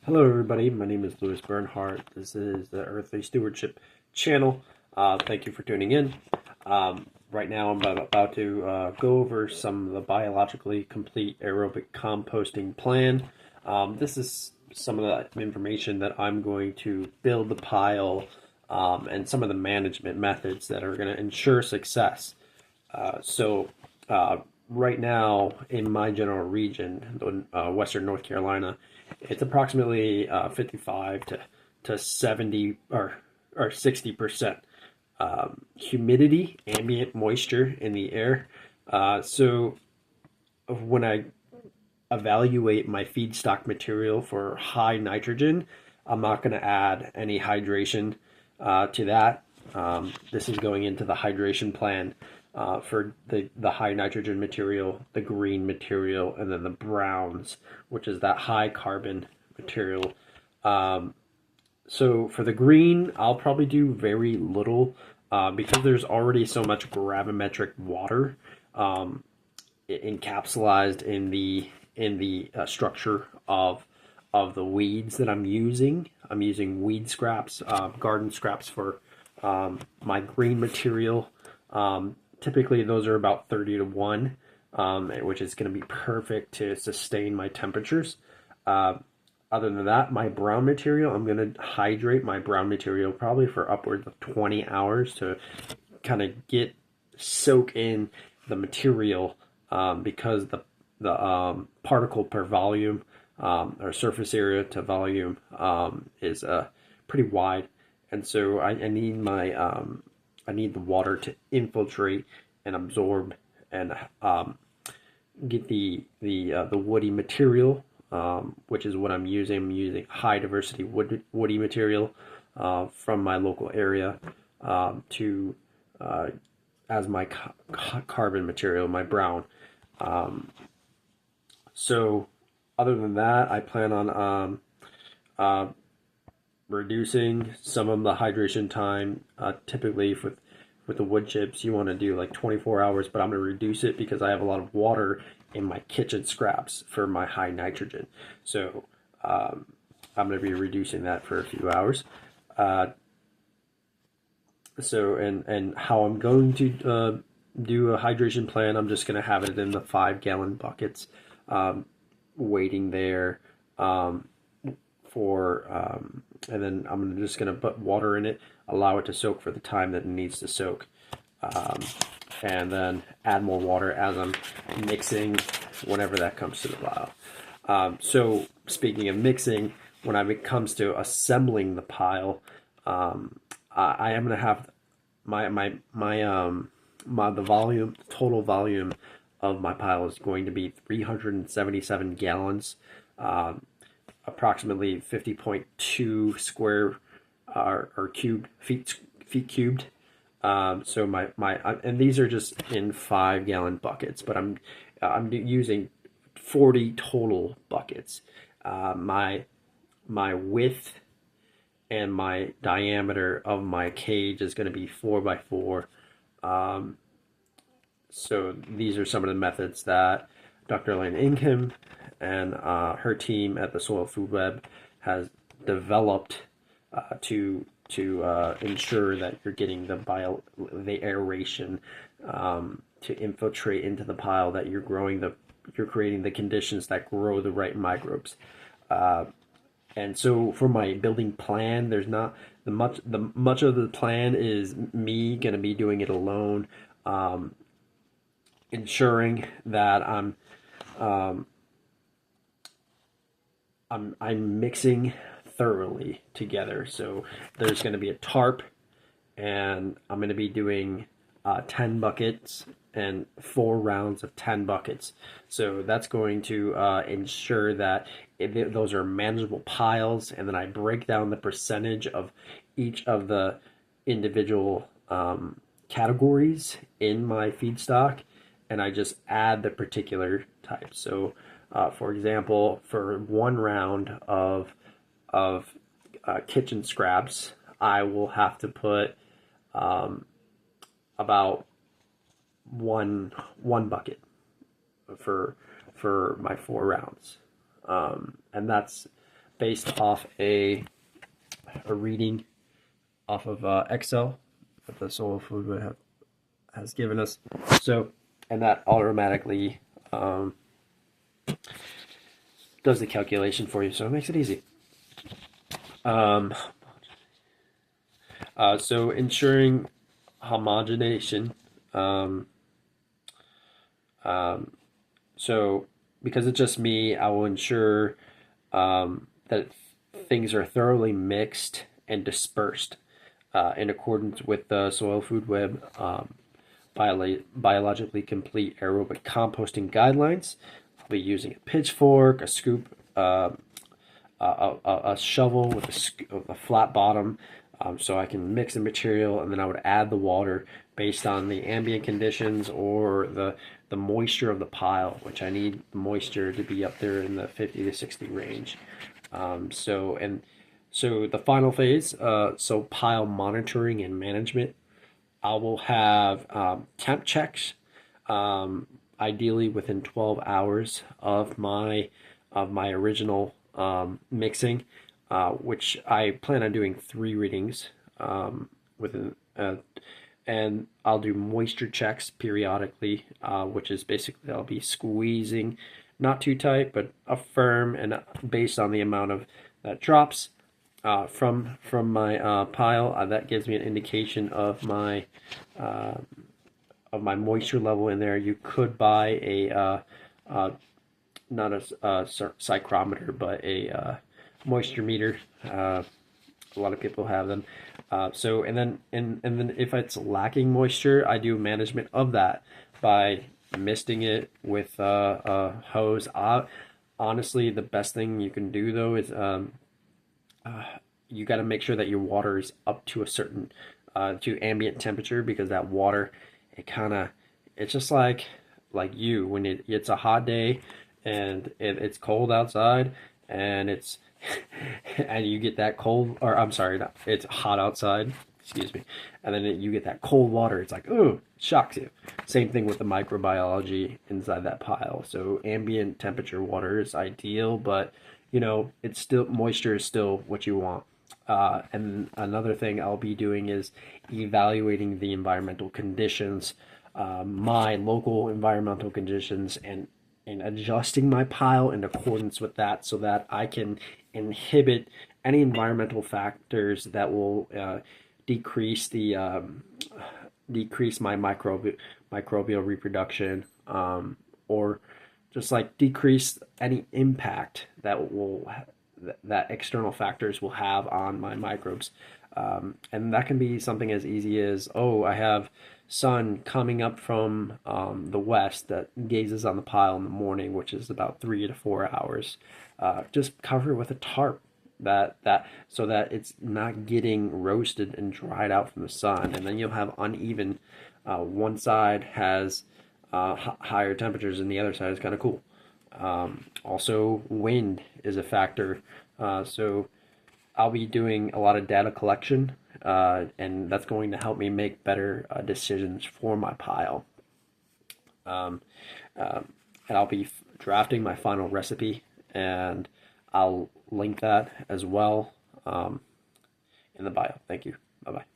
Hello, everybody. My name is Louis Bernhardt. This is the Earthly Stewardship channel. Thank you for tuning in. Right now, I'm about to go over some of the biologically complete aerobic composting plan. This is some of the information that I'm going to build the pile and some of the management methods that are going to ensure success. Right now, in my general region, Western North Carolina, it's approximately 55 to 70 or 60% humidity, ambient moisture in the air. So when I evaluate my feedstock material for high nitrogen, I'm not going to add any hydration to that. This is going into the hydration plan for the high nitrogen material, the green material, and then the browns, which is that high carbon material. So for the green, I'll probably do very little because there's already so much gravimetric water encapsulated in the structure of the weeds that I'm using. I'm using weed scraps, garden scraps for my green material. Typically, those are about 30 to 1, which is going to be perfect to sustain my temperatures. Other than that, my brown material, I'm going to hydrate my brown material probably for upwards of 20 hours to kind of soak in the material because the particle per volume or surface area to volume is pretty wide, and so I need I need the water to infiltrate and absorb and get the woody material, which is what I'm using. I'm using high diversity woody material from my local area to as my carbon material, my brown. So other than that, I plan on reducing some of the hydration time. Typically with the wood chips, you want to do like 24 hours, but I'm going to reduce it because I have a lot of water in my kitchen scraps for my high nitrogen. So I'm going to be reducing that for a few hours. And how I'm going to do a hydration plan, I'm just going to have it in the 5-gallon buckets, waiting there and then I'm just going to put water in it, allow it to soak for the time that it needs to soak, and then add more water as I'm mixing whenever that comes to the pile. So speaking of mixing, when it comes to assembling the pile, I am going to have the total volume of my pile is going to be 377 gallons, approximately 50.2 square or cubed feet cubed. So and these are just in 5-gallon buckets, but I'm using 40 total buckets. My width and my diameter of my cage is going to be 4 by 4. So these are some of the methods that Dr. Elaine Ingham and her team at the Soil Food Web has developed to ensure that you're getting the aeration to infiltrate into the pile, that you're creating the conditions that grow the right microbes. And so for my building plan, there's not much of the plan is me going to be doing it alone, ensuring that I'm mixing thoroughly together. So there's going to be a tarp, and I'm going to be doing 10 buckets and 4 rounds of 10 buckets. So that's going to ensure that those are manageable piles, and then I break down the percentage of each of the individual categories in my feedstock, and I just add the particular type. So for example, for 1 round of kitchen scraps, I will have to put about one bucket for my 4 rounds, and that's based off a reading off of Excel that the Soil Food Web has given us. So, and that automatically does the calculation for you, so it makes it easy. So ensuring homogenation. So because it's just me, I will ensure that things are thoroughly mixed and dispersed in accordance with the Soil Food Web Biologically Complete Aerobic Composting guidelines. I'll be using a pitchfork, a scoop, a shovel with a flat bottom, so I can mix the material, and then I would add the water based on the ambient conditions or the moisture of the pile, which I need the moisture to be up there in the 50 to 60 range. So the final phase, so pile monitoring and management. I will have temp checks, ideally within 12 hours of my original mixing, which I plan on doing 3 readings within, and I'll do moisture checks periodically, which is basically I'll be squeezing, not too tight, but a firm, and based on the amount of that drops from my pile, that gives me an indication of my moisture level in there. You could buy a not a psychrometer, but a moisture meter. A lot of people have them. So and then if it's lacking moisture, I do management of that by misting it with a hose. Honestly, the best thing you can do though is you got to make sure that your water is up to a certain to ambient temperature, because that water, it's just like you when it's a hot day and it's cold outside, and it's and you get that cold, or I'm sorry, it's hot outside, excuse me, and then you get that cold water. It's like, oh, it shocks you. Same thing with the microbiology inside that pile. So ambient temperature water is ideal, but it's still, moisture is still what you want. And another thing I'll be doing is evaluating the environmental conditions, my local environmental conditions, and adjusting my pile in accordance with that, so that I can inhibit any environmental factors that will decrease my microbial reproduction, or just like decrease any impact that external factors will have on my microbes. And that can be something as easy as, I have sun coming up from the west that gazes on the pile in the morning, which is about 3 to 4 hours. Just cover it with a tarp, so that it's not getting roasted and dried out from the sun, and then you'll have uneven. One side has higher temperatures and the other side is kind of cool. Also, wind is a factor. So I'll be doing a lot of data collection, and that's going to help me make better decisions for my pile. And I'll be drafting my final recipe, and I'll link that as well in the bio. Thank you. Bye-bye.